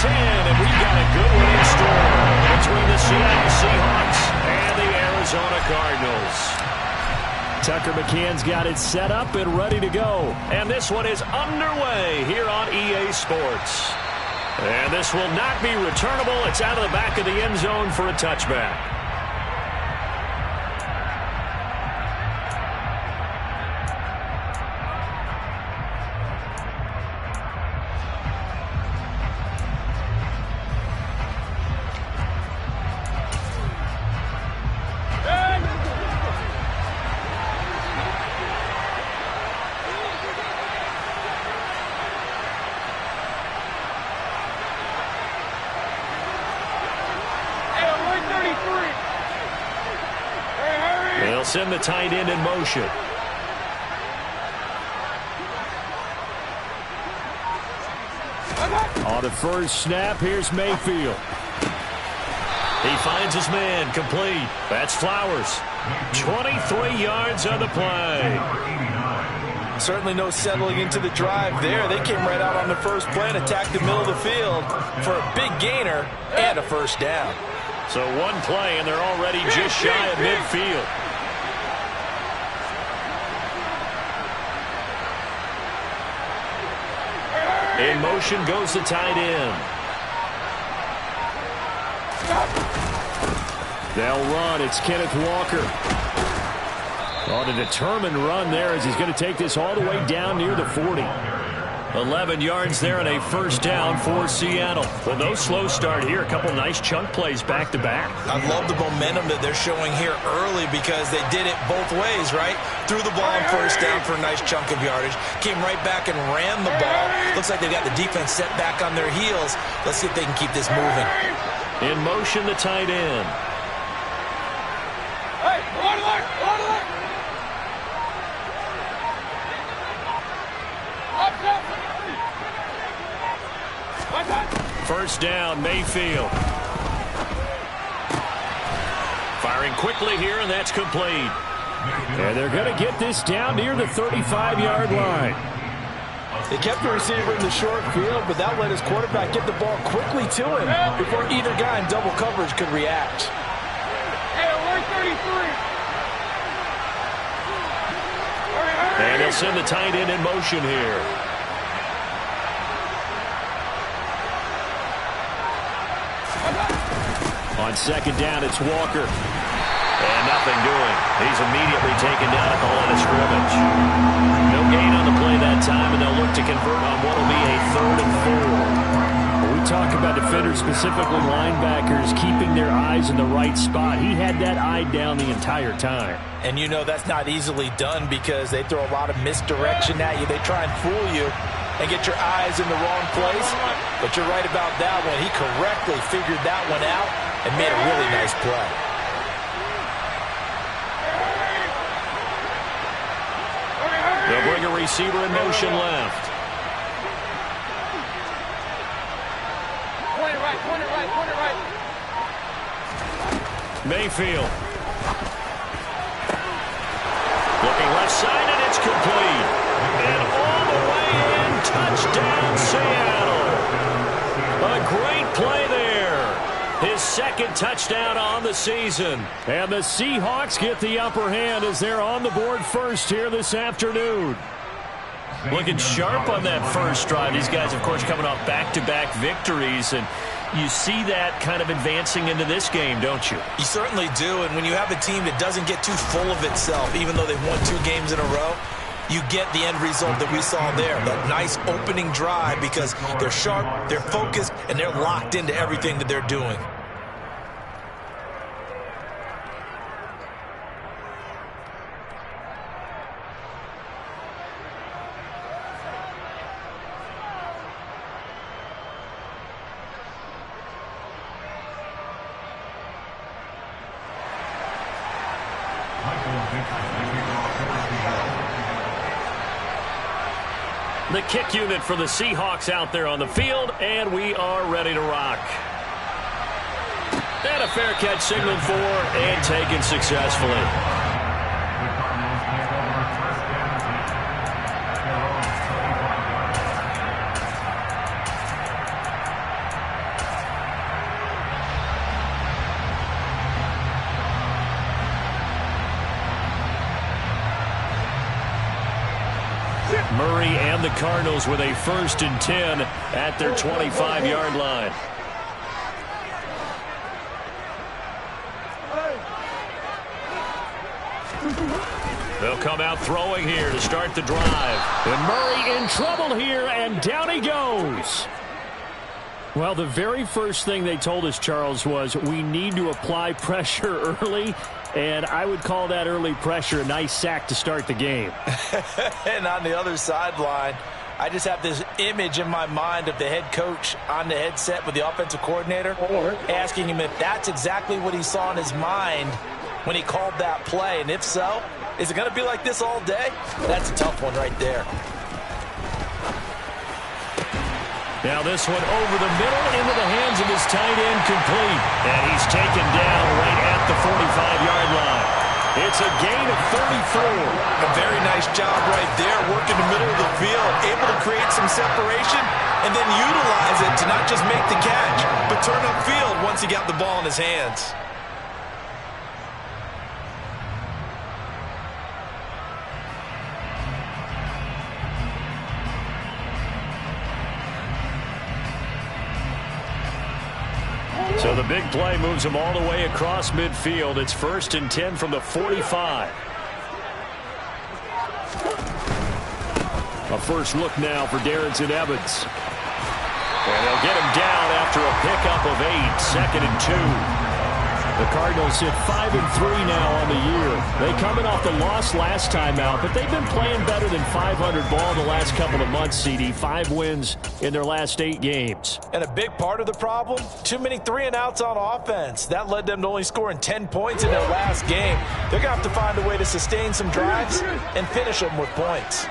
10, and we've got a good one in store between the Seattle Seahawks and the Arizona Cardinals. Tucker McCann's got it set up and ready to go. And this one is underway here on EA Sports. And this will not be returnable. It's out of the back of the end zone for a touchback. They'll send the tight end in motion. On the first snap, here's Mayfield. He finds his man, complete. That's Flowers. 23 yards on the play. Certainly no settling into the drive there. They came right out on the first play and attacked the middle of the field for a big gainer and a first down. So one play, and they're already just shy of midfield. In motion goes the tight end. They'll run. It's Kenneth Walker. On a determined run there as he's going to take this all the way down near the 40. 11 yards there and a first down for Seattle. Well, no slow start here. A couple nice chunk plays back to back. I love the momentum that they're showing here early because they did it both ways, right? Threw the ball on first down for a nice chunk of yardage. Came right back and ran the ball. Looks like they've got the defense set back on their heels. Let's see if they can keep this moving. In motion, the tight end. Hey, hold on. First down, Mayfield. Firing quickly here, and that's complete. And they're going to get this down near the 35-yard line. They kept the receiver in the short field, but that let his quarterback get the ball quickly to him before either guy in double coverage could react. Hey, we're 33. And they'll send the tight end in motion here. On second down, it's Walker. And nothing doing. He's immediately taken down at the line of scrimmage. No gain on the play that time, and they'll look to convert on what will be a 3rd and 4. When we talk about defenders, specifically linebackers, keeping their eyes in the right spot. He had that eye down the entire time. And you know that's not easily done because they throw a lot of misdirection at you. They try and fool you and get your eyes in the wrong place. But you're right about that one. He correctly figured that one out and made a really nice play. They'll bring a receiver in motion left. Point it right. Mayfield. Looking left side, and it's complete. And all the way in, touchdown Seattle. A great play there. His second touchdown on the season. And the Seahawks get the upper hand as they're on the board first here this afternoon. Looking sharp on that first drive. These guys, of course, coming off back-to-back victories. And you see that kind of advancing into this game, don't you? You certainly do. And when you have a team that doesn't get too full of itself, even though they've won 2 games in a row, you get the end result that we saw there. That nice opening drive because they're sharp, they're focused, and they're locked into everything that they're doing. The kick unit for the Seahawks out there on the field, and we are ready to rock. And a fair catch signaled for and taken successfully. Murray and the Cardinals with a 1st and 10 at their 25-yard line. They'll come out throwing here to start the drive. And Murray in trouble here, and down he goes. Well, the very first thing they told us, Charles, was we need to apply pressure early, and I would call that early pressure a nice sack to start the game. And on the other sideline, I just have this image in my mind of the head coach on the headset with the offensive coordinator asking him if that's exactly what he saw in his mind when he called that play, and if so, is it going to be like this all day? That's a tough one right there. Now this one over the middle into the hands of his tight end, complete. And he's taken down right at the 45-yard line. It's a gain of 34. A very nice job right there, working the middle of the field, able to create some separation and then utilize it to not just make the catch, but turn upfield once he got the ball in his hands. So the big play moves him all the way across midfield. It's 1st and 10 from the 45. A first look now for Darrington Evans. And they'll get him down after a pickup of 8, 2nd and 2. The Cardinals sit 5 and 3 now on the year. They coming off the loss last time out, but they've been playing better than 500 ball the last couple of months, CD. 5 wins in their last 8 games. And a big part of the problem, too many 3-and-outs on offense. That led them to only scoring 10 points in their last game. They're going to have to find a way to sustain some drives and finish them with points.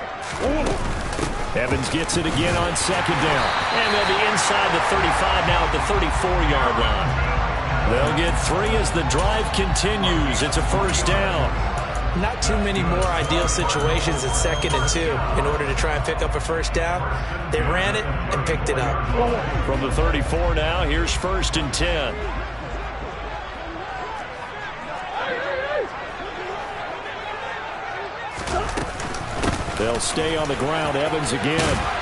Evans gets it again on 2nd down. And they'll be inside the 35 now at the 34-yard line. They'll get 3 as the drive continues. It's a 1st down. Not too many more ideal situations at 2nd and 2 in order to try and pick up a 1st down. They ran it and picked it up. From the 34 now, here's 1st and 10. They'll stay on the ground. Evans again.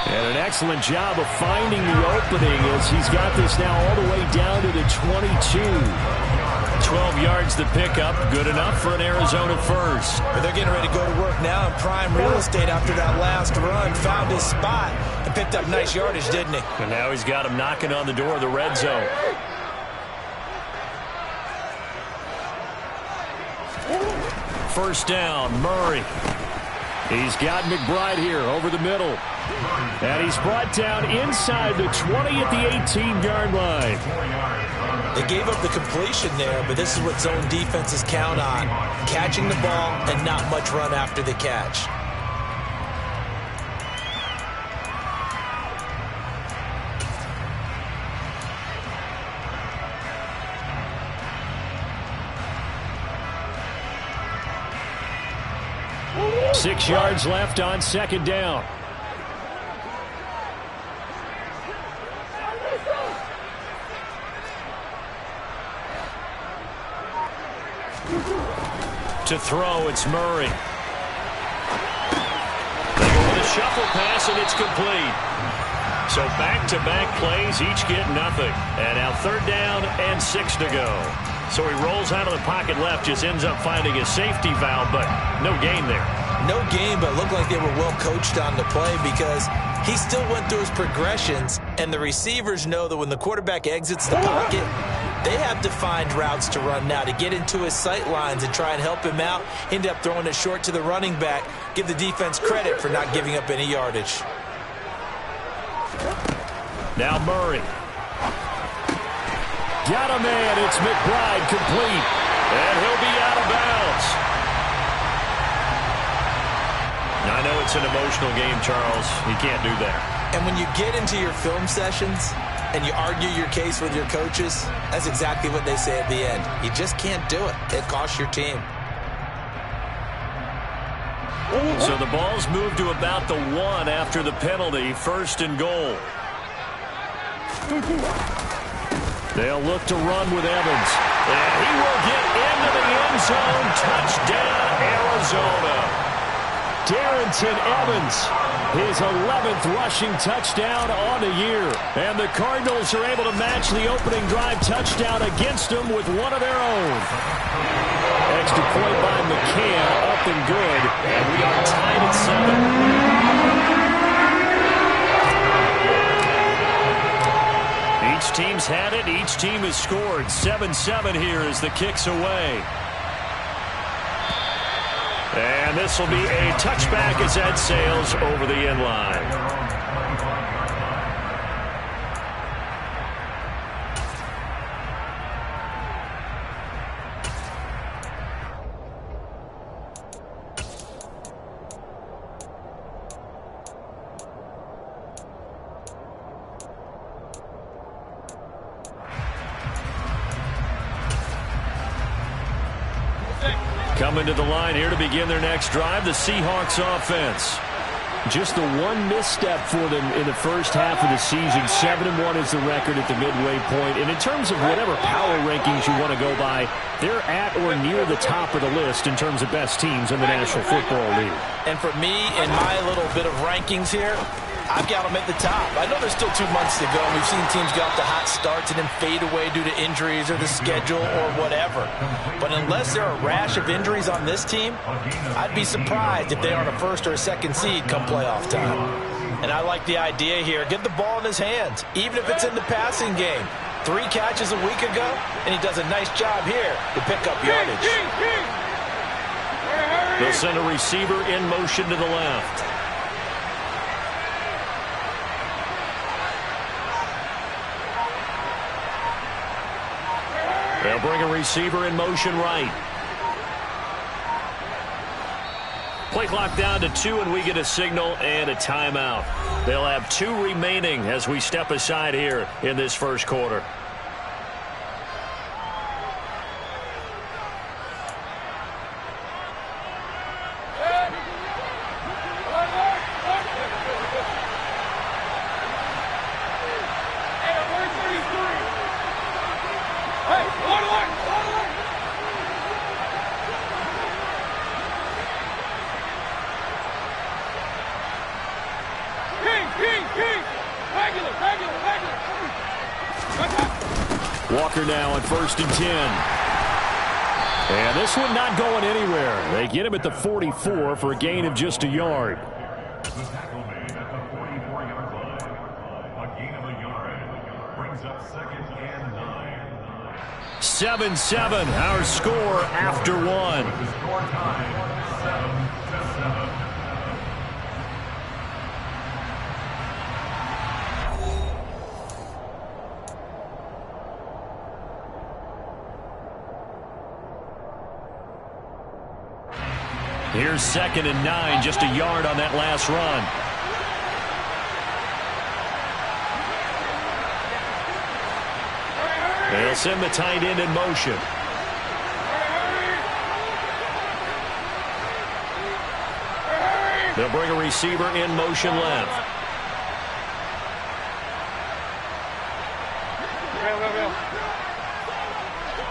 And an excellent job of finding the opening as he's got this now all the way down to the 22. 12 yards to pick up. Good enough for an Arizona first. But they're getting ready to go to work now in prime real estate after that last run. Found his spot and picked up nice yardage, didn't he? And now he's got him knocking on the door of the red zone. First down, Murray. He's got McBride here over the middle. And he's brought down inside the 20 at the 18-yard line. They gave up the completion there, but this is what zone defenses count on. Catching the ball and not much run after the catch. Six yards left on 2nd down. To throw, it's Murray. They go with a shuffle pass, and it's complete. So back-to-back plays, each get nothing. And now 3rd down and 6 to go. So he rolls out of the pocket left, just ends up finding a safety valve, but no gain there. No gain, but it looked like they were well coached on the play because he still went through his progressions, and the receivers know that when the quarterback exits the pocket, they have to find routes to run now to get into his sight lines and try and help him out. End up throwing it short to the running back. Give the defense credit for not giving up any yardage. Now Murray. Got a man. It's McBride, complete. And he'll be out of bounds. I know it's an emotional game, Charles. You can't do that. And when you get into your film sessions and you argue your case with your coaches, that's exactly what they say at the end. You just can't do it. It costs your team. So the ball's moved to about the 1 after the penalty. 1st and goal. They'll look to run with Evans. And he will get into the end zone. Touchdown, Arizona. Darrington Evans, his 11th rushing touchdown on the year. And the Cardinals are able to match the opening drive touchdown against them with one of their own. Extra point by McCann, up and good. And we are tied at 7. Each team's had it. Each team has scored. 7-7 here as the kick's away. And this will be a touchback as that sails over the end line. Coming to the line here to begin their next drive, the Seahawks offense. Just the one misstep for them in the first half of the season. 7-1 is the record at the midway point. And in terms of whatever power rankings you want to go by, they're at or near the top of the list in terms of best teams in the National Football League. And for me, in my little bit of rankings here, I've got them at the top. I know there's still 2 months to go, and we've seen teams get off to hot starts and then fade away due to injuries or the schedule or whatever. But unless there are a rash of injuries on this team, I'd be surprised if they aren't a first or a second seed come playoff time. And I like the idea here. Get the ball in his hands, even if it's in the passing game. 3 catches a week ago, and he does a nice job here to pick up yardage. They'll send a receiver in motion to the left. They'll bring a receiver in motion right. Play clock down to 2, and we get a signal and a timeout. They'll have 2 remaining as we step aside here in this first quarter. Walker now on 1st and 10. And this one not going anywhere. They get him at the 44 for a gain of just a yard. The tackle made at the 44-yard line. A gain of a yard brings up 2nd and 9. 7-7, our score after 1. The score time, 7-7. Here's 2nd and 9, just a yard on that last run. They'll send the tight end in motion. They'll bring a receiver in motion left.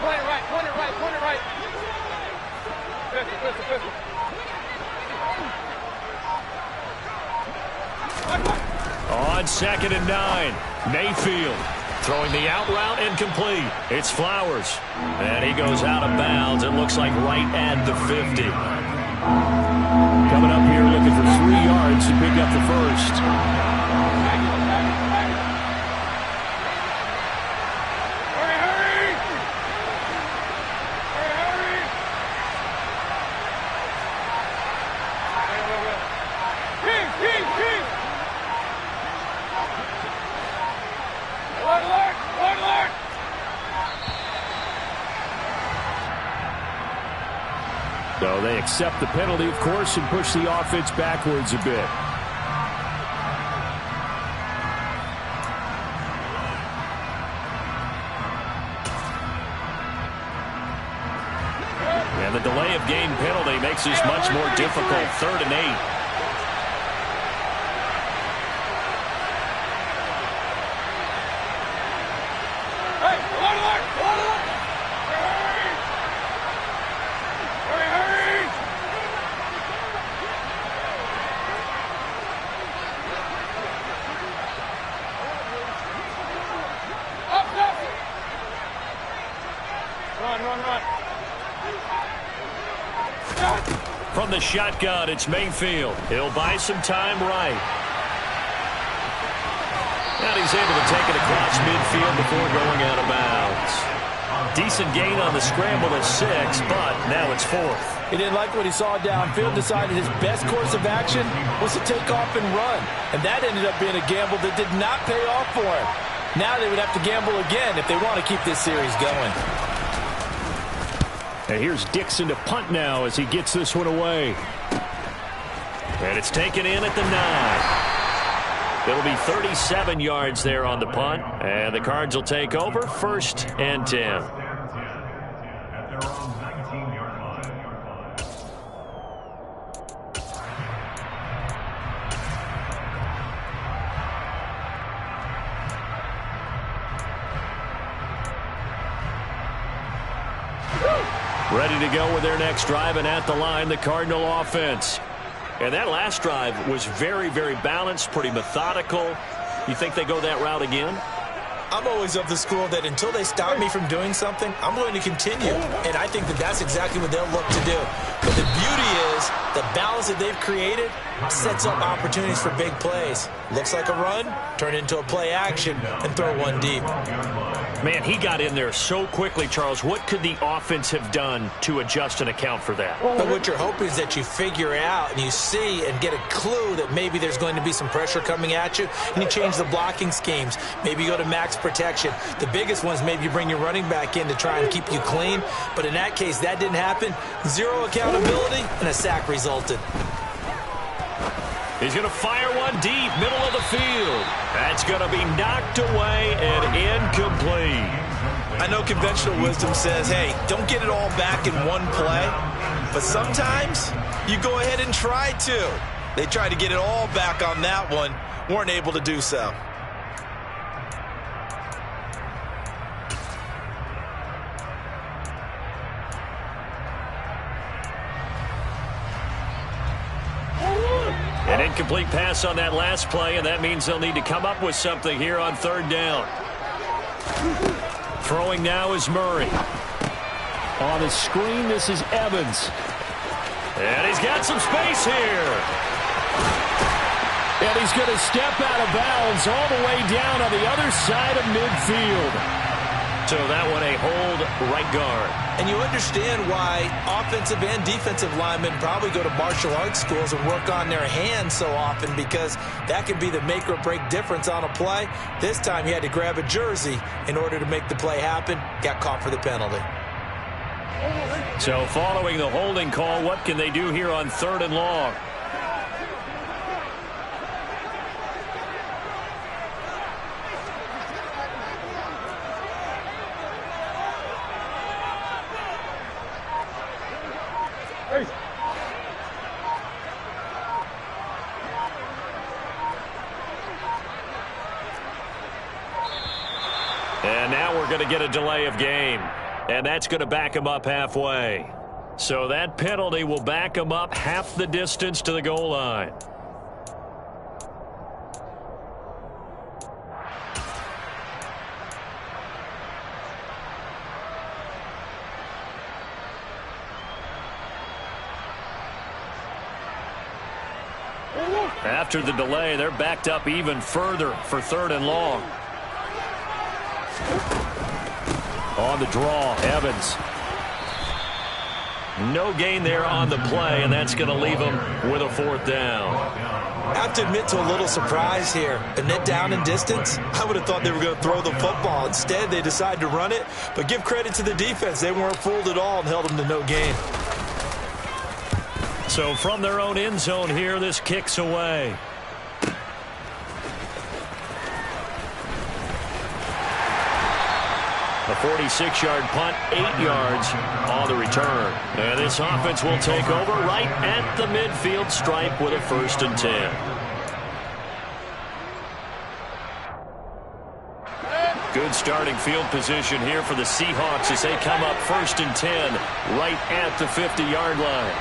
Point it right, point it right, point it right. Pistol. On 2nd and 9, Mayfield throwing the out route incomplete. It's Flowers. And he goes out of bounds. It looks like right at the 50. Coming up here looking for 3 yards to pick up the first. So they accept the penalty, of course, and push the offense backwards a bit. And the delay of game penalty makes this much more difficult. 3rd and 8. From the shotgun, it's Mayfield. He'll buy some time right. And he's able to take it across midfield before going out of bounds. Decent gain on the scramble at 6, but now it's 4th. He didn't like what he saw downfield, decided his best course of action was to take off and run. And that ended up being a gamble that did not pay off for him. Now they would have to gamble again if they want to keep this series going. And here's Dixon to punt now as he gets this one away. And it's taken in at the 9. It'll be 37 yards there on the punt. And the Cards will take over 1st and 10. At their own 19-yard line. Ready to go with their next drive, and at the line, the Cardinal offense. And that last drive was very, very balanced, pretty methodical. You think they go that route again? I'm always of the school that until they stop me from doing something, I'm going to continue. And I think that that's exactly what they'll look to do. But the beauty is the balance that they've created sets up opportunities for big plays. Looks like a run, turn into a play action, and throw one deep. Man, he got in there so quickly, Charles. What could the offense have done to adjust and account for that? But what you're hoping is that you figure out and you see and get a clue that maybe there's going to be some pressure coming at you, and you change the blocking schemes. Maybe you go to max protection. The biggest one is maybe you bring your running back in to try and keep you clean. But in that case, that didn't happen. Zero accountability, and a sack resulted. He's going to fire one deep, middle of the field. That's going to be knocked away and incomplete. I know conventional wisdom says, hey, don't get it all back in one play. But sometimes you go ahead and try to. They tried to get it all back on that one, weren't able to do so. An incomplete pass on that last play, and that means they'll need to come up with something here on 3rd down. Throwing now is Murray. On the screen, this is Evans. And he's got some space here. And he's going to step out of bounds all the way down on the other side of midfield. So that one a hold right guard. And you understand why offensive and defensive linemen probably go to martial arts schools and work on their hands so often, because that can be the make or break difference on a play. This time he had to grab a jersey in order to make the play happen. Got caught for the penalty. So following the holding call, what can they do here on 3rd and long? And now we're going to get a delay of game. And that's going to back him up halfway. So that penalty will back him up half the distance to the goal line. After the delay, they're backed up even further for 3rd and long. On the draw, Evans. No gain there on the play, and that's going to leave him with a 4th down. I have to admit to a little surprise here. A net down in distance, I would have thought they were going to throw the football. Instead, they decided to run it, but give credit to the defense. They weren't fooled at all and held them to no gain. So from their own end zone here, this kicks away. A 46-yard punt, 8 yards on the return. And this offense will take over right at the midfield stripe with a 1st and 10. Good starting field position here for the Seahawks as they come up 1st and 10 right at the 50-yard line.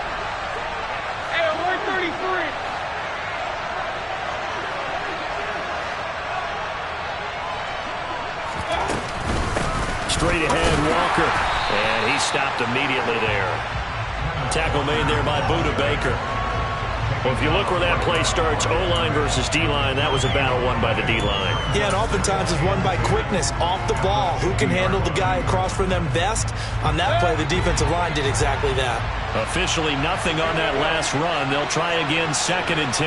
Hey, 133. Straight ahead, Walker. And he stopped immediately there. Tackle made there by Budda Baker. Well, if you look where that play starts, O-line versus D-line, that was a battle won by the D-line. Yeah, and oftentimes it's won by quickness, off the ball. Who can handle the guy across from them best? On that play, the defensive line did exactly that. Officially nothing on that last run. They'll try again, 2nd and 10.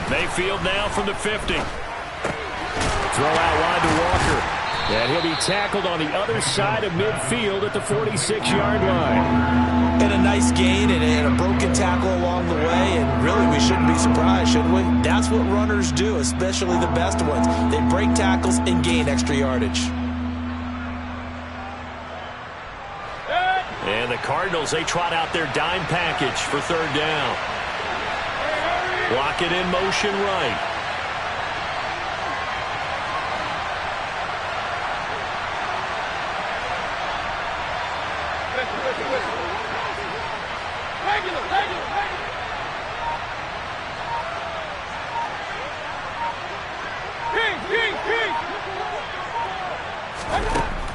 Mayfield now from the 50. Throw out wide to Walker. And he'll be tackled on the other side of midfield at the 46-yard line. And a nice gain and a broken tackle along the way. And really, we shouldn't be surprised, should we? That's what runners do, especially the best ones. They break tackles and gain extra yardage. And the Cardinals, they trot out their dime package for 3rd down. Block it in motion right.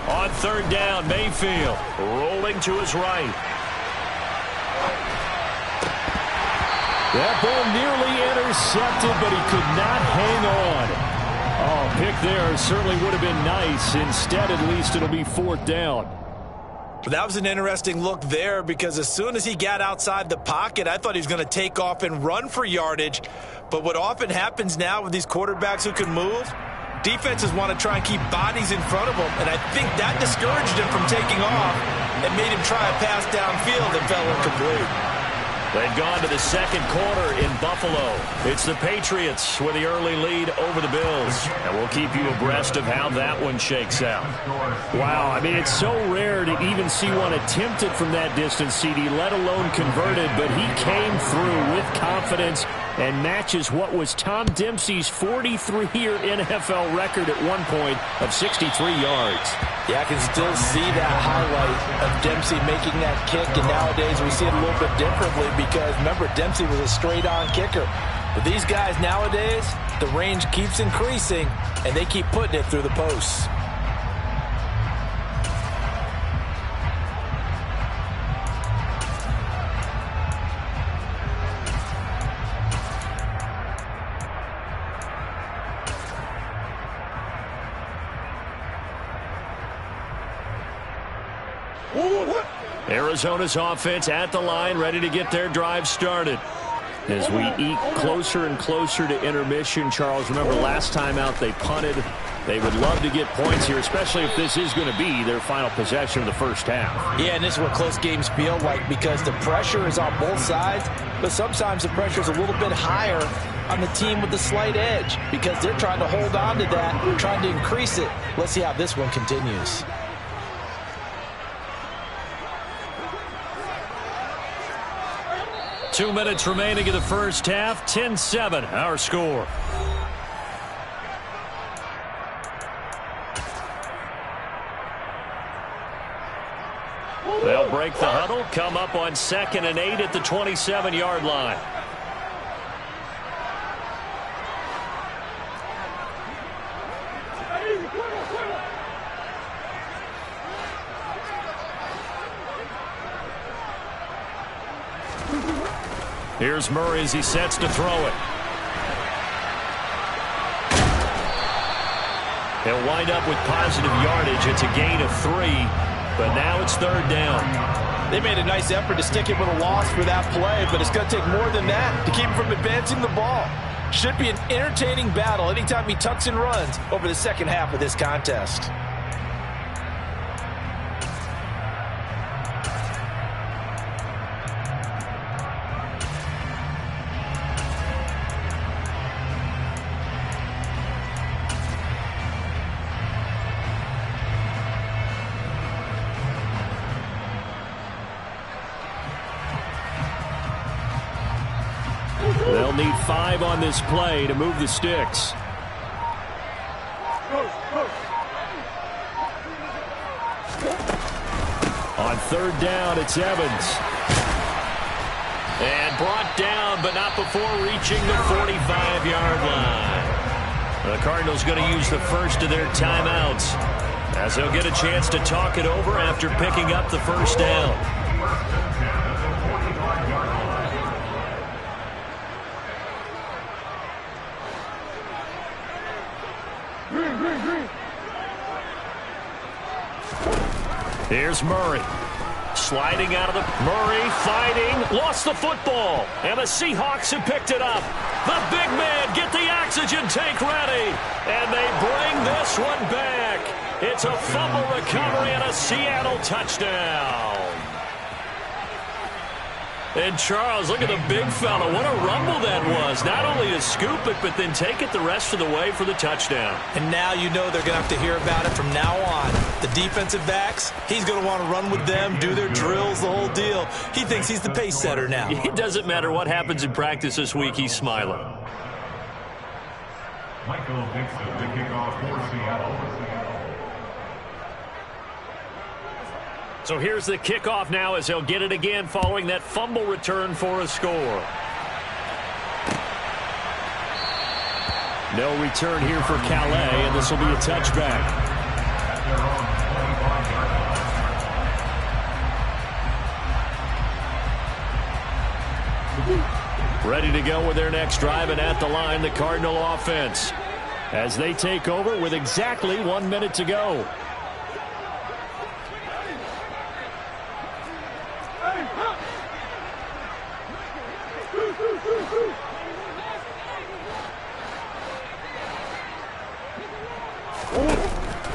On 3rd down, Mayfield rolling to his right. That ball nearly intercepted, but he could not hang on. Oh, pick there certainly would have been nice. Instead, at least it'll be 4th down. That was an interesting look there because as soon as he got outside the pocket, I thought he was going to take off and run for yardage. But what often happens now with these quarterbacks who can move, defenses want to try and keep bodies in front of him, and I think that discouraged him from taking off and made him try a pass downfield that fell incomplete. They've gone to the 2nd quarter in Buffalo. It's the Patriots with the early lead over the Bills. And we'll keep you abreast of how that one shakes out. Wow, I mean, it's so rare to even see one attempted from that distance, CD, let alone converted. But he came through with confidence and matches what was Tom Dempsey's 43-year NFL record at one point of 63 yards. Yeah, I can still see that highlight of Dempsey making that kick, and nowadays we see it a little bit differently because, remember, Dempsey was a straight-on kicker. But these guys nowadays, the range keeps increasing, and they keep putting it through the posts. Arizona's offense at the line, ready to get their drive started. As we eke closer and closer to intermission, Charles, remember last time out they punted. They would love to get points here, especially if this is going to be their final possession of the first half. Yeah, and this is what close games feel like because the pressure is on both sides, but sometimes the pressure is a little bit higher on the team with the slight edge because they're trying to hold on to that, trying to increase it. Let's see how this one continues. Two minutes remaining in the first half. 10-7, our score. They'll break the huddle, come up on 2nd and 8 at the 27-yard line. Here's Murray as he sets to throw it. He'll wind up with positive yardage. It's a gain of 3, but now it's 3rd down. They made a nice effort to stick him with a loss for that play, but it's going to take more than that to keep him from advancing the ball. Should be an entertaining battle anytime he tucks and runs over the second half of this contest. They'll need 5 on this play to move the sticks. On 3rd down, it's Evans. And brought down, but not before reaching the 45-yard line. The Cardinals going to use the first of their timeouts as they'll get a chance to talk it over after picking up the first down. Here's Murray. Sliding out of the... Murray fighting. Lost the football. And the Seahawks have picked it up. The big man, get the oxygen tank ready. And they bring this one back. It's a fumble recovery and a Seattle touchdown. And Charles, look at the big fella. What a rumble that was. Not only to scoop it, but then take it the rest of the way for the touchdown. And now you know they're going to have to hear about it from now on. The defensive backs, he's going to want to run with them, do their drills, the whole deal. He thinks he's the pace setter now. It doesn't matter what happens in practice this week. He's smiling. Michael Dixon to kick off for Seattle. So here's the kickoff now as they'll get it again following that fumble return for a score. No return here for Calais, and this will be a touchback. Ready to go with their next drive, and at the line, the Cardinal offense as they take over with exactly 1 minute to go.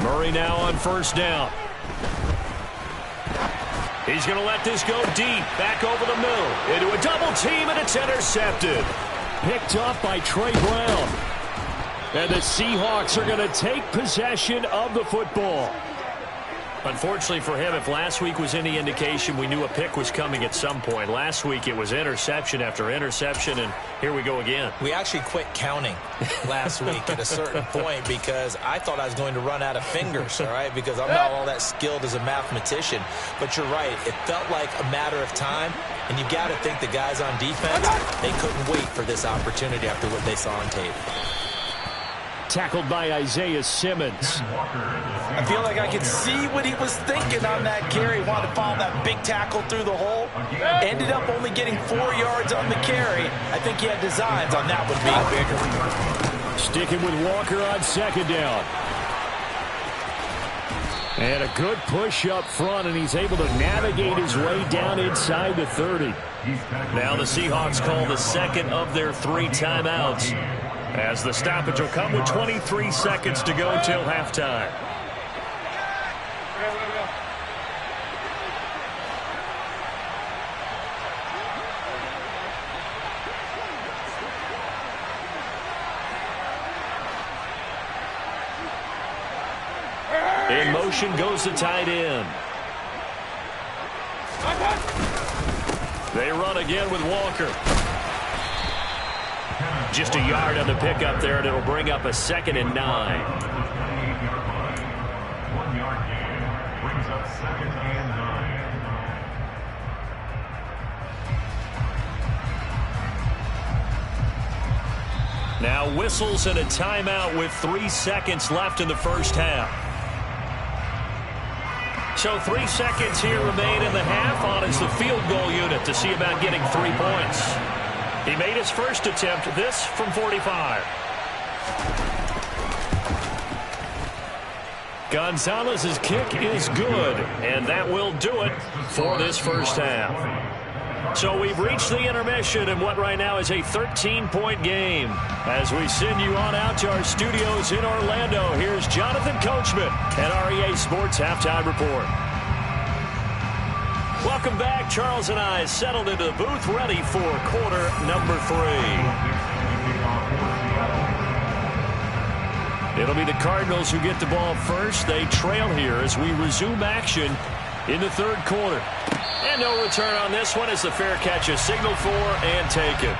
Murray now on first down. He's going to let this go deep. Back over the middle. Into a double team, and it's intercepted. Picked off by Trey Brown. And the Seahawks are going to take possession of the football. Unfortunately for him, if last week was any indication, we knew a pick was coming at some point. Last week it was interception after interception, and here we go again. We actually quit counting last week at a certain point because I thought I was going to run out of fingers, all right, because I'm not all that skilled as a mathematician. But you're right. It felt like a matter of time, and you got to think the guys on defense, they couldn't wait for this opportunity after what they saw on tape. Tackled by Isaiah Simmons. I feel like I could see what he was thinking on that carry. Wanted to follow that big tackle through the hole. Ended up only getting 4 yards on the carry. I think he had designs on that one being bigger. Sticking with Walker on second down. And a good push up front, and he's able to navigate his way down inside the 30. Now the Seahawks call the second of their 3 timeouts, as the stoppage will come with 23 seconds to go till halftime. In motion goes the tight end. They run again with Walker. Just a yard on the pickup there, and it'll bring up a 2nd and 9. 1 yard gain brings up 2nd and 9. Now whistles and a timeout with 3 seconds left in the first half. So 3 seconds here remain in the half. On is the field goal unit to see about getting 3 points. He made his first attempt, this from 45. Gonzalez's kick is good, and that will do it for this first half. So we've reached the intermission in what right now is a 13-point game. As we send you on out to our studios in Orlando, here's Jonathan Coachman and REA Sports Halftime Report. Welcome back. Charles and I settled into the booth, ready for quarter number 3. It'll be the Cardinals who get the ball first. They trail here as we resume action in the 3rd quarter. And no return on this one as the fair catch is signaled for and taken.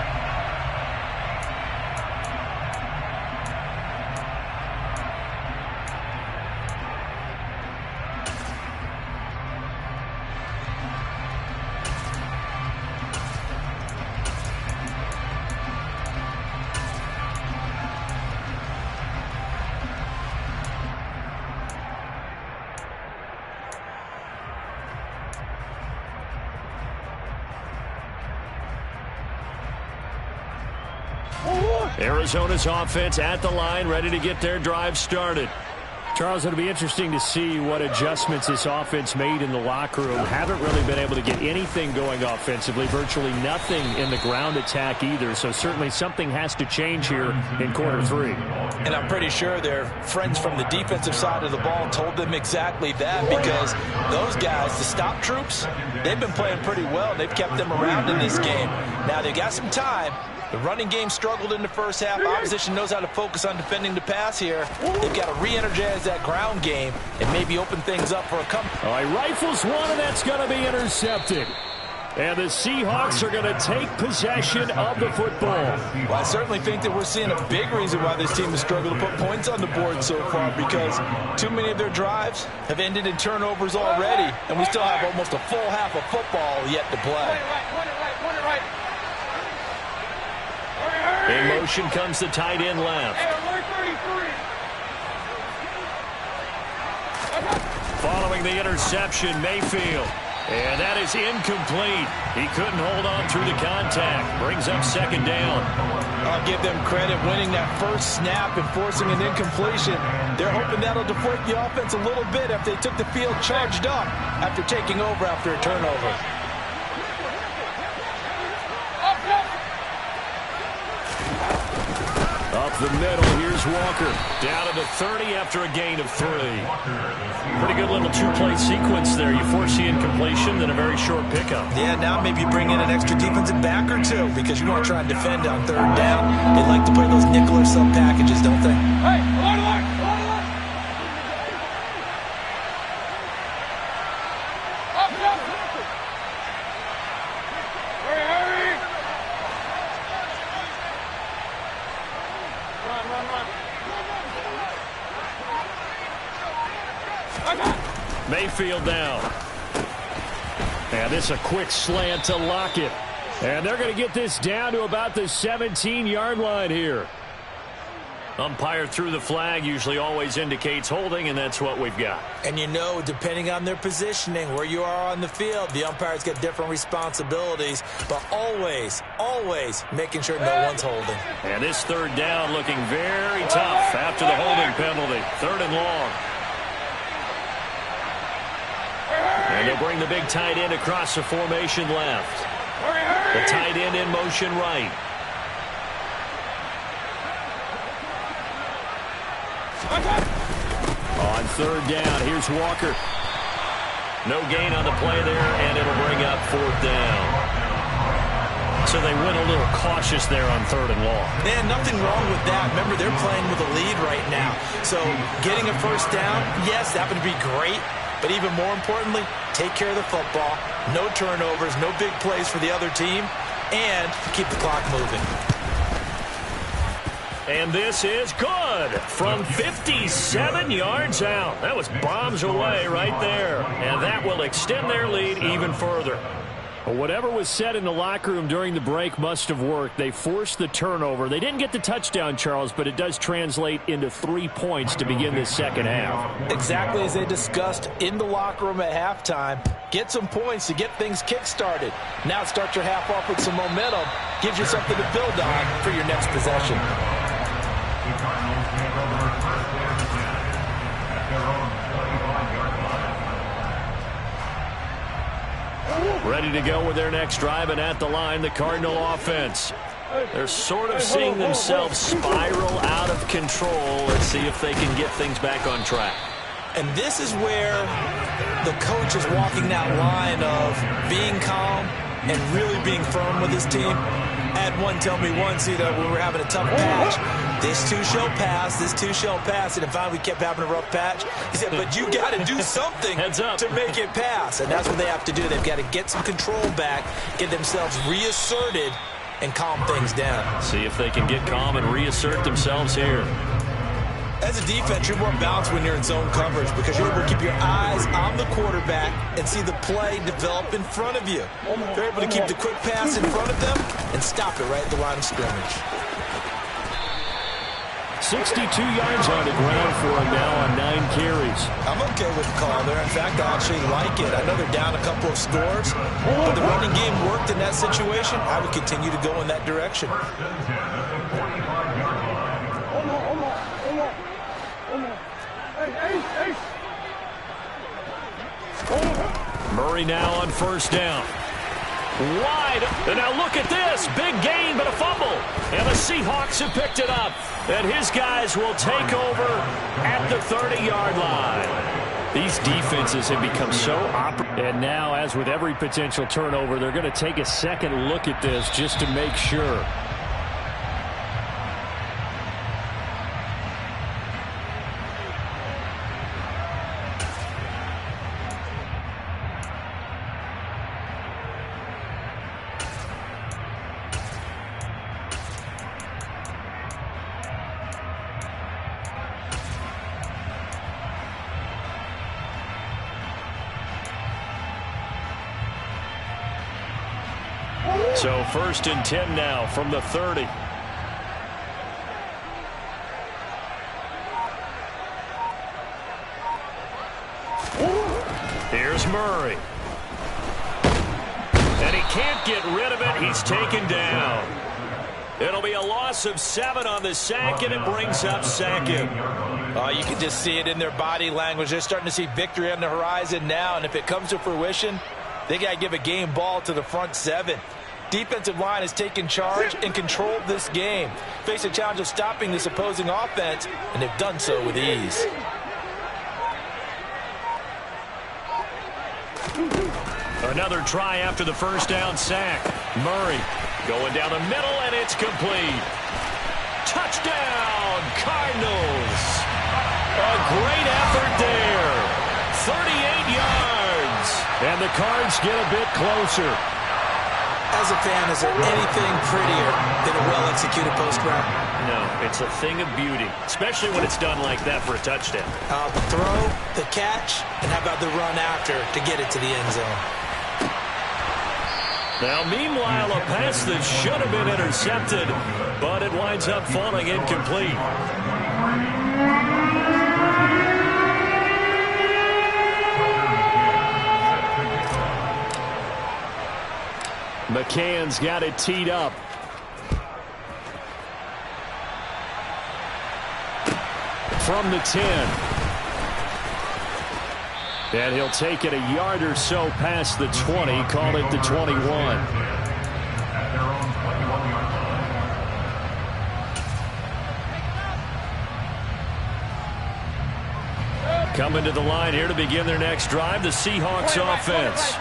Arizona's offense at the line, ready to get their drive started. Charles, it'll be interesting to see what adjustments this offense made in the locker room. Haven't really been able to get anything going offensively, virtually nothing in the ground attack either. So certainly something has to change here in quarter 3. And I'm pretty sure their friends from the defensive side of the ball told them exactly that, because those guys, the stop troops, they've been playing pretty well. They've kept them around in this game. Now they got some time. The running game struggled in the first half. Opposition knows how to focus on defending the pass here. They've got to re-energize that ground game and maybe open things up for a comeback. All right, rifles one, and that's going to be intercepted. And the Seahawks are going to take possession of the football. Well, I certainly think that we're seeing a big reason why this team has struggled to put points on the board so far, because too many of their drives have ended in turnovers already, and we still have almost a full half of football yet to play. In motion comes the tight end left. Following the interception, Mayfield. And that is incomplete. He couldn't hold on through the contact. Brings up second down. I'll give them credit winning that first snap and forcing an incompletion. They're hoping that'll deflate the offense a little bit if they took the field charged up after taking over after a turnover. Up the middle, here's Walker. Down to the 30 after a gain of 3. Pretty good little two-play sequence there. You force the incompletion, then a very short pickup. Yeah, now maybe bring in an extra defensive back or two, because you want to try and defend on third down. They like to play those nickel or sub packages, don't they? Hey, line. Mayfield down. And this a quick slant to Lockett. And they're going to get this down to about the 17-yard line here. Umpire threw the flag, usually always indicates holding, and that's what we've got. And you know, depending on their positioning, where you are on the field, the umpires get different responsibilities, but always making sure no one's holding. And this third down looking very tough after the holding penalty. 3rd and long. And they'll bring the big tight end across the formation left. The tight end in motion right. On 3rd down, here's Walker. No gain on the play there, and it'll bring up 4th down. So they went a little cautious there on 3rd and long. Man, nothing wrong with that. Remember, they're playing with a lead right now. So getting a first down, yes, that would be great. But even more importantly, take care of the football. No turnovers, no big plays for the other team, and keep the clock moving. And this is good from 57 yards out. That was bombs away right there. And that will extend their lead even further. Well, whatever was said in the locker room during the break must have worked. They forced the turnover. They didn't get the touchdown, Charles, but it does translate into 3 points to begin this second half. Exactly as they discussed in the locker room at halftime. Get some points to get things kick-started. Now start your half off with some momentum. Gives you something to build on for your next possession. Ready to go with their next drive, and at the line, the Cardinal offense. They're sort of seeing themselves spiral out of control. Let's see if they can get things back on track. And this is where the coach is walking that line of being calm and really being firm with his team. I had one tell me once, when we were having a tough patch, this too shall pass, this too shall pass. And finally we kept having a rough patch. He said, but you got to do something to make it pass. And that's what they have to do. They've got to get some control back, get themselves reasserted, and calm things down. See if they can get calm and reassert themselves here. As a defense, you're more balanced when you're in zone coverage because you're able to keep your eyes on the quarterback and see the play develop in front of you. You're able to keep the quick pass in front of them and stop it right at the line of scrimmage. 62 yards on the ground for him now on 9 carries. I'm okay with the call there. In fact, I actually like it. I know they're down a couple of scores, but the running game worked in that situation. I would continue to go in that direction. Murray now on first down. Wide. And now look at this. Big gain, but a fumble. And the Seahawks have picked it up. And his guys will take over at the 30-yard line. These defenses have become so operative. And now, as with every potential turnover, they're going to take a second look at this just to make sure. So 1st and 10 now from the 30. Here's Murray. And he can't get rid of it. He's taken down. It'll be a loss of 7 on the sack, and it brings up second. You can just see it in their body language. They're starting to see victory on the horizon now, and if it comes to fruition, they got to give a game ball to the front 7. Defensive line has taken charge and controlled this game. Face a challenge of stopping this opposing offense, and they've done so with ease. Another try after the first down sack. Murray going down the middle, and it's complete. Touchdown, Cardinals. A great effort there. 38 yards. And the Cards get a bit closer. As a fan, is there anything prettier than a well-executed post route? No, it's a thing of beauty, especially when it's done like that for a touchdown. The throw, the catch, and how about the run after to get it to the end zone? Now, meanwhile, a pass that should have been intercepted, but it winds up falling incomplete. McCann's got it teed up. From the 10. And he'll take it a yard or so past the 20, call it the 21. Coming to the line here to begin their next drive, the Seahawks offense.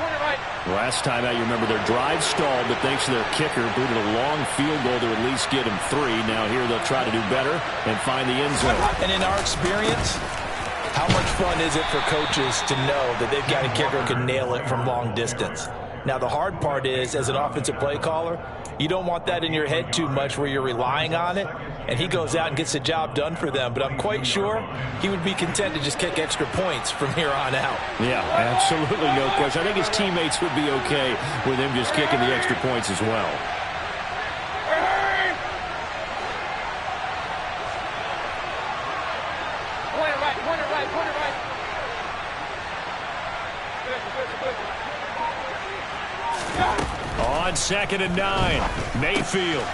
Last time out, you remember their drive stalled, but thanks to their kicker, booted a long field goal to at least get them 3. Now here they'll try to do better and find the end zone. And in our experience, how much fun is it for coaches to know that they've got a kicker who can nail it from long distance? Now, the hard part is, as an offensive play caller, you don't want that in your head too much where you're relying on it, and he goes out and gets the job done for them. But I'm quite sure he would be content to just kick extra points from here on out. Yeah, absolutely, no question. I think his teammates would be okay with him just kicking the extra points as well. On 2nd and 9, Mayfield.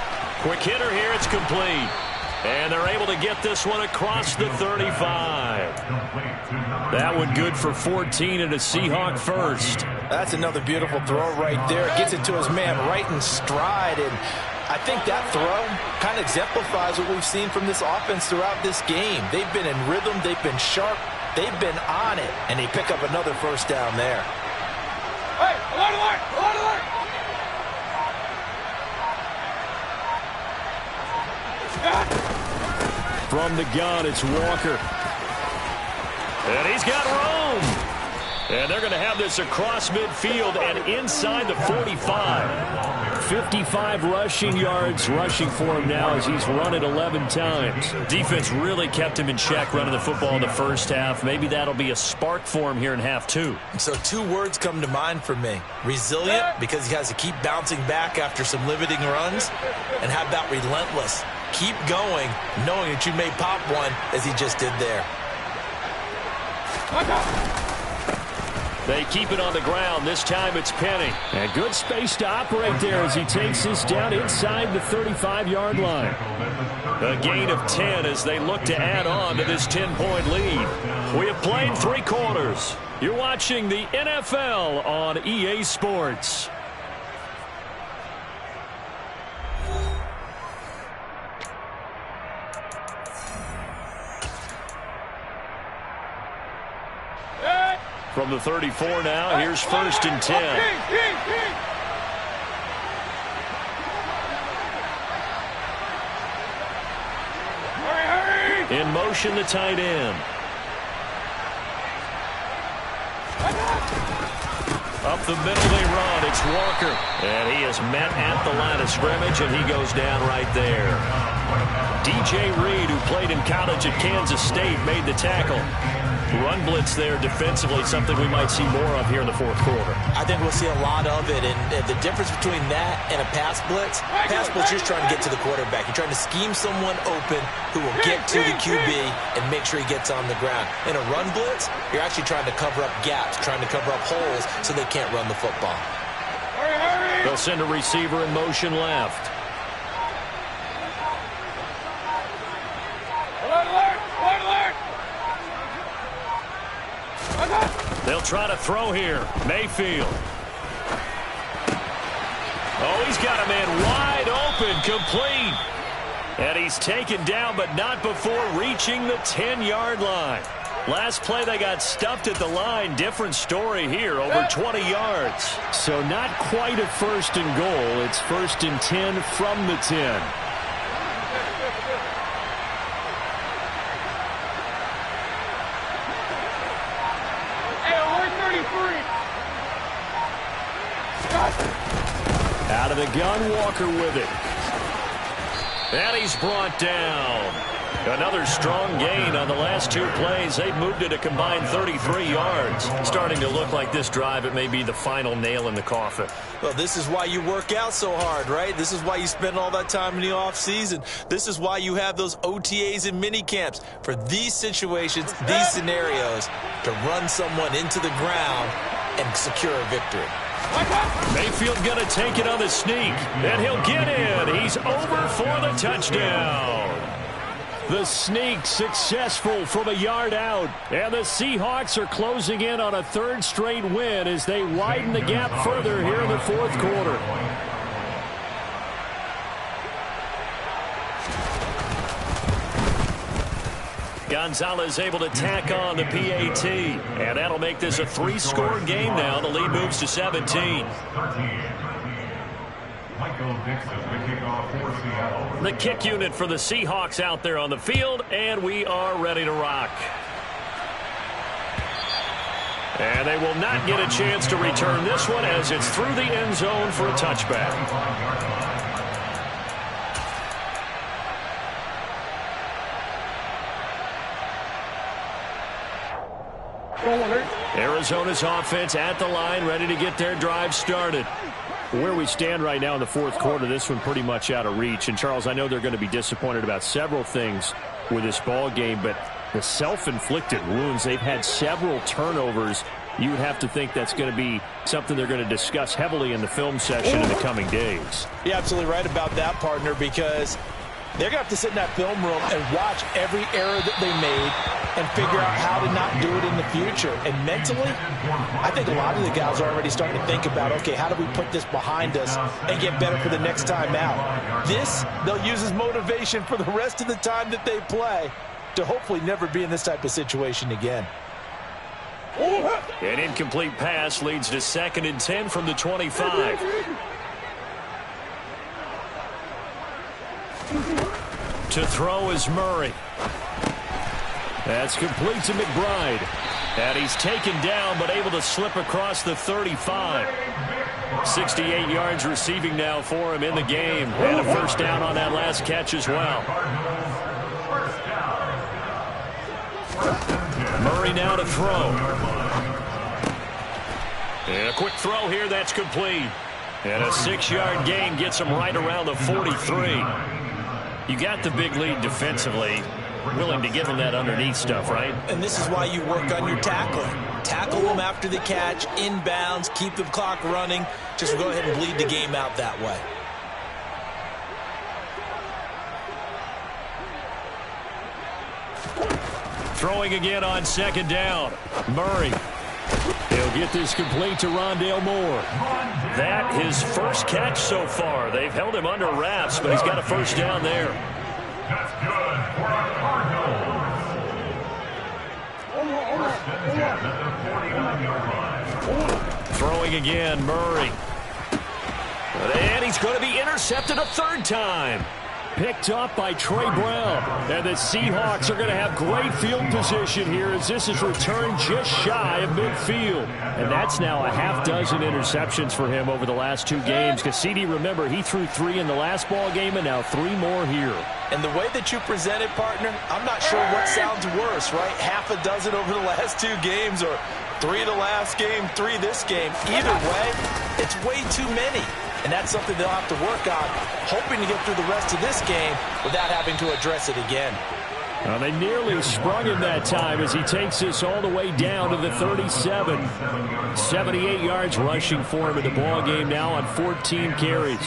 Quick hitter here, it's complete. And they're able to get this one across the 35. That one good for 14 and a Seahawk first. That's another beautiful throw right there. Gets it to his man right in stride. And I think that throw kind of exemplifies what we've seen from this offense throughout this game. They've been in rhythm. They've been sharp. They've been on it. And they pick up another first down there. Hey, alert! From the gun, it's Walker. And he's got room. And they're going to have this across midfield and inside the 45. 55 rushing yards rushing for him now as he's run it 11 times. Defense really kept him in check running the football in the first half. Maybe that'll be a spark for him here in half 2. So 2 words come to mind for me. Resilient, because he has to keep bouncing back after some limiting runs. And how about relentless? Keep going, knowing that you may pop one as he just did there. They keep it on the ground. This time it's Penny. And good space to operate there as he takes this down inside the 35-yard line. A gain of 10 as they look to add on to this 10-point lead. We have played 3 quarters. You're watching the NFL on EA Sports. From the 34 now, here's 1st and 10. In motion, the tight end. Up the middle they run. It's Walker. And he is met at the line of scrimmage, and he goes down right there. DJ Reed, who played in college at Kansas State, made the tackle. Run blitz there defensively, something we might see more of here in the 4th quarter. I think we'll see a lot of it, and the difference between that and a pass blitz, you're just trying to get to the quarterback. You're trying to scheme someone open who will get to the QB and make sure he gets on the ground. In a run blitz, you're actually trying to cover up gaps, trying to cover up holes so they can't run the football. They'll send a receiver in motion left. They'll try to throw here. Mayfield. Oh, he's got a man wide open, complete. And he's taken down, but not before reaching the 10-yard line. Last play, they got stuffed at the line. Different story here, over 20 yards. So not quite a 1st and goal. It's 1st and 10 from the 10. Out of the gun, Walker with it. And he's brought down. Another strong gain on the last 2 plays. They've moved it a combined 33 yards. Starting to look like this drive, it may be the final nail in the coffin. Well, this is why you work out so hard, right? This is why you spend all that time in the offseason. This is why you have those OTAs and mini camps. For these situations, these scenarios, to run someone into the ground and secure a victory. Mayfield going to take it on the sneak, and he'll get in. He's over for the touchdown. The sneak successful from a yard out, and the Seahawks are closing in on a 3rd straight win as they widen the gap further here in the 4th quarter. Gonzalez able to tack on the PAT, and that'll make this a 3-score game now. The lead moves to 17. The kick unit for the Seahawks out there on the field, and we are ready to rock. And they will not get a chance to return this one as it's through the end zone for a touchback. Arizona's offense at the line, ready to get their drive started. Where we stand right now in the 4th quarter, this one pretty much out of reach. And, Charles, I know they're going to be disappointed about several things with this ball game, but the self-inflicted wounds, they've had several turnovers. You would have to think that's going to be something they're going to discuss heavily in the film session in the coming days. You're absolutely right about that, partner, because they're going to have to sit in that film room and watch every error that they made and figure out how to not do it in the future. And mentally, I think a lot of the guys are already starting to think about, okay, how do we put this behind us and get better for the next time out? This, they'll use as motivation for the rest of the time that they play to hopefully never be in this type of situation again. An incomplete pass leads to 2nd and 10 from the 25. To throw is Murray. That's complete to McBride. And he's taken down but able to slip across the 35. 68 yards receiving now for him in the game. And a 1st down on that last catch as well. Murray now to throw. And a quick throw here, that's complete. And a 6-yard gain gets him right around the 43. You got the big lead defensively. willing to give him that underneath stuff, right? And this is why you work on your tackling. Tackle them after the catch, inbounds, keep the clock running. Just go ahead and bleed the game out that way. Throwing again on second down. Murray. He'll get this complete to Rondale Moore. That his first catch so far. They've held him under wraps, but he's got a first down there. That's good for the Cardinals. First and 10 at the 49-yard line. Throwing again, Murray. And he's going to be intercepted a third time. Picked up by Trey Brown. And the Seahawks are going to have great field position here as this is returned just shy of midfield. And that's now a half dozen interceptions for him over the last two games. Because CD, remember, he threw 3 in the last ball game and now 3 more here. And the way that you present it, partner, I'm not sure what sounds worse, right? Half a dozen over the last 2 games or 3 the last game, 3 this game. Either way, it's way too many. And that's something they'll have to work on, hoping to get through the rest of this game without having to address it again. Well, they nearly sprung him that time as he takes this all the way down to the 37. 78 yards rushing for him in the ball game now on 14 carries.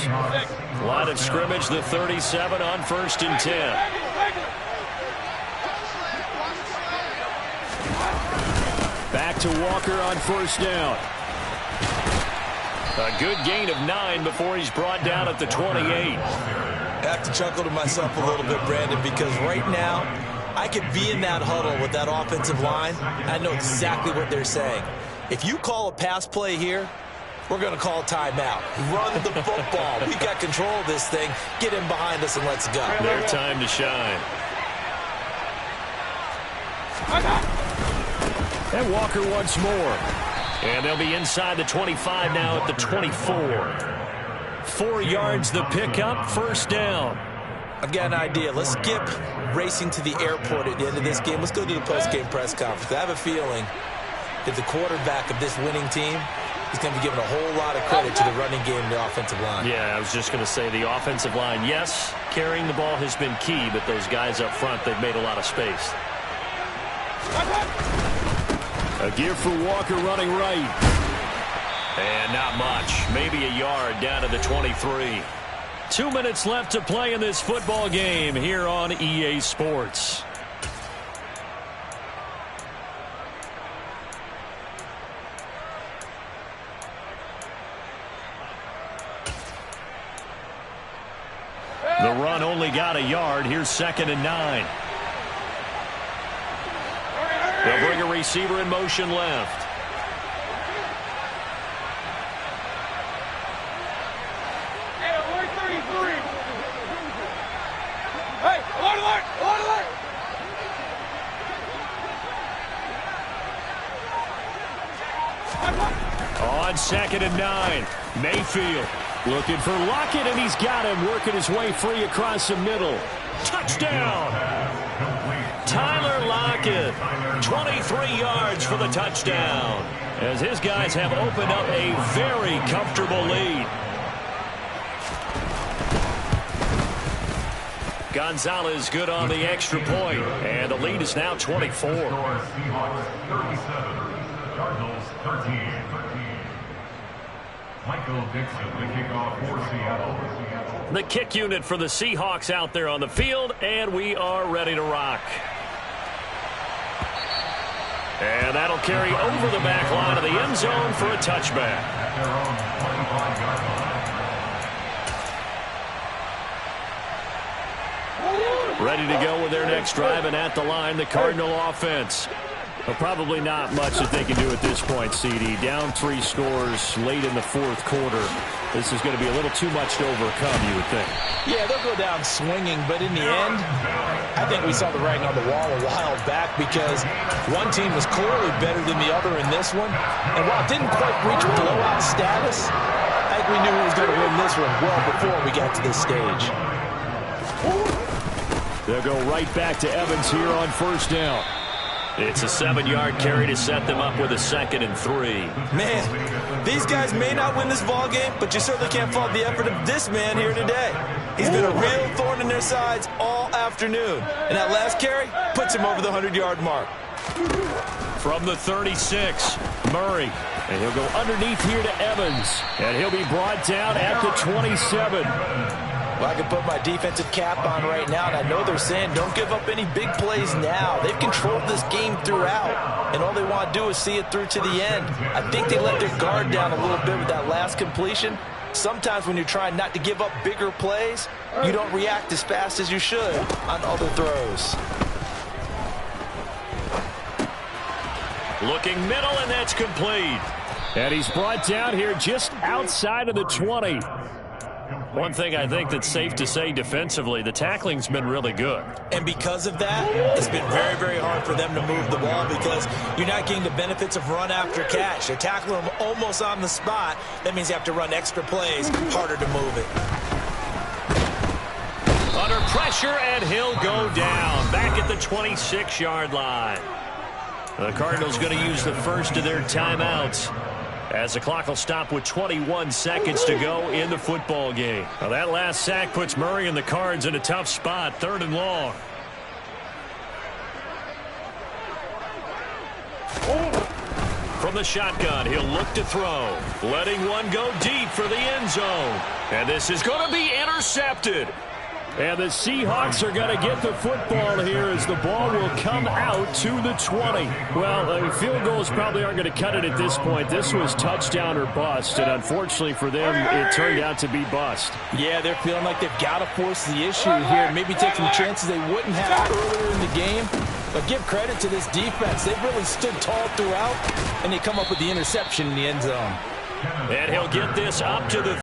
Line of scrimmage, the 37 on 1st and 10. Back to Walker on 1st down. A good gain of 9 before he's brought down at the 28. I have to chuckle to myself a little bit, Brandon, because right now I could be in that huddle with that offensive line. I know exactly what they're saying. If you call a pass play here, we're going to call timeout. Run the football. We got control of this thing. Get in behind us and let's go. Their time to shine. And Walker once more. And they'll be inside the 25 now at the 24. 4 yards the pickup, 1st down. I've got an idea. Let's skip racing to the airport at the end of this game. Let's go to the post-game press conference. I have a feeling that the quarterback of this winning team is going to be given a whole lot of credit to the running game and the offensive line. Yeah, I was just going to say the offensive line, yes, carrying the ball has been key, but those guys up front, they've made a lot of space. A give for Walker running right. And not much. Maybe a yard down to the 23. 2 minutes left to play in this football game here on EA Sports. The run only got a yard. Here's 2nd and 9. They'll bring a receiver in motion left. Hey, alert! On 2nd and 9. Mayfield looking for Lockett, and he's got him working his way free across the middle. Touchdown! Tyler Lockett, 23 yards for the touchdown, as his guys have opened up a very comfortable lead. Gonzalez good on the extra point, and the lead is now 24. Seahawks 37, Cardinals 13. Michael Dixon, the kickoff for Seattle. The kick unit for the Seahawks out there on the field, and we are ready to rock. And that'll carry over the back line of the end zone for a touchback. At their own 25-yard line. Ready to go with their next drive, and at the line, the Cardinal offense. Well, probably not much that they can do at this point, CD. Down 3 scores late in the 4th quarter. This is going to be a little too much to overcome, you would think. Yeah, they'll go down swinging, but in the end, I think we saw the writing on the wall a while back because one team was clearly better than the other in this one. And while it didn't quite reach blowout status, I think we knew who was going to win this one well before we got to this stage. They'll go right back to Evans here on 1st down. It's a 7-yard carry to set them up with a 2nd and 3. Man, these guys may not win this ball game, but you certainly can't fault the effort of this man here today. He's been a real thorn in their sides all afternoon. And that last carry puts him over the 100-yard mark. From the 36, Murray. And he'll go underneath here to Evans. And he'll be brought down at the 27. Well, I can put my defensive cap on right now, and I know they're saying don't give up any big plays now. They've controlled this game throughout, and all they want to do is see it through to the end. I think they let their guard down a little bit with that last completion. Sometimes when you're trying not to give up bigger plays, you don't react as fast as you should on other throws. Looking middle, and that's complete. And he's brought down here just outside of the 20. One thing I think that's safe to say defensively, the tackling's been really good. And because of that, it's been very, very hard for them to move the ball because you're not getting the benefits of run after catch. They're tackling them almost on the spot. That means you have to run extra plays, harder to move it. Under pressure, and he'll go down. Back at the 26-yard line. The Cardinals going to use the first of their timeouts, as the clock will stop with 21 seconds to go in the football game. Now that last sack puts Murray and the Cards in a tough spot, 3rd and long. From the shotgun, he'll look to throw. Letting one go deep for the end zone. And this is going to be intercepted. And the Seahawks are going to get the football here as the ball will come out to the 20. Well, field goals probably aren't going to cut it at this point. This was touchdown or bust, and unfortunately for them, it turned out to be bust. Yeah, they're feeling like they've got to force the issue here. Maybe take some chances they wouldn't have earlier in the game. But give credit to this defense. They've really stood tall throughout, and they come up with the interception in the end zone. And he'll get this up to the